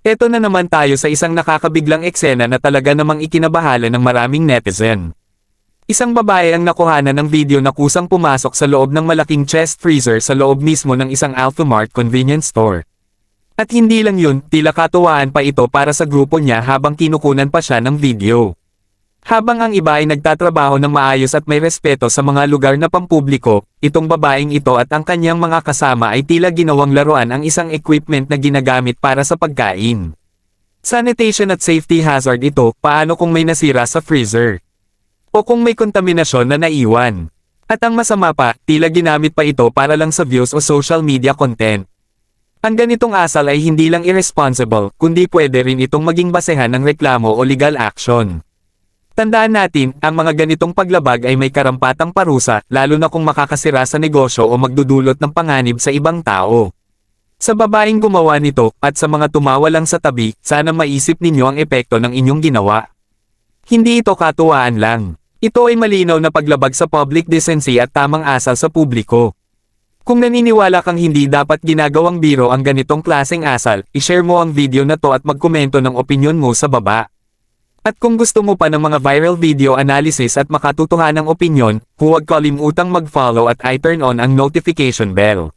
Eto na naman tayo sa isang nakakabiglang eksena na talaga namang ikinabahala ng maraming netizen. Isang babae ang nakuhanan ng video na kusang pumasok sa loob ng malaking chest freezer sa loob mismo ng isang Alfamart convenience store. At hindi lang yun, tila katuwaan pa ito para sa grupo niya habang kinukunan pa siya ng video. Habang ang iba ay nagtatrabaho ng maayos at may respeto sa mga lugar na pampubliko, itong babaeng ito at ang kanyang mga kasama ay tila ginawang laruan ang isang equipment na ginagamit para sa pagkain. Sanitation at safety hazard ito, paano kung may nasira sa freezer? O kung may kontaminasyon na naiwan. At ang masama pa, tila ginamit pa ito para lang sa views o social media content. Ang ganitong asal ay hindi lang irresponsible, kundi pwede rin itong maging basehan ng reklamo o legal action. Tandaan natin, ang mga ganitong paglabag ay may karampatang parusa, lalo na kung makakasira sa negosyo o magdudulot ng panganib sa ibang tao. Sa babaeng gumawa nito, at sa mga tumawa lang sa tabi, sana maisip ninyo ang epekto ng inyong ginawa. Hindi ito katuwaan lang. Ito ay malinaw na paglabag sa public decency at tamang asal sa publiko. Kung naniniwala kang hindi dapat ginagawang biro ang ganitong klaseng asal, i-share mo ang video na to at magkomento ng opinyon mo sa baba. At kung gusto mo pa ng mga viral video analysis at makatutuhanang opinyon, huwag kalimutang mag-follow at i-turn on ang notification bell.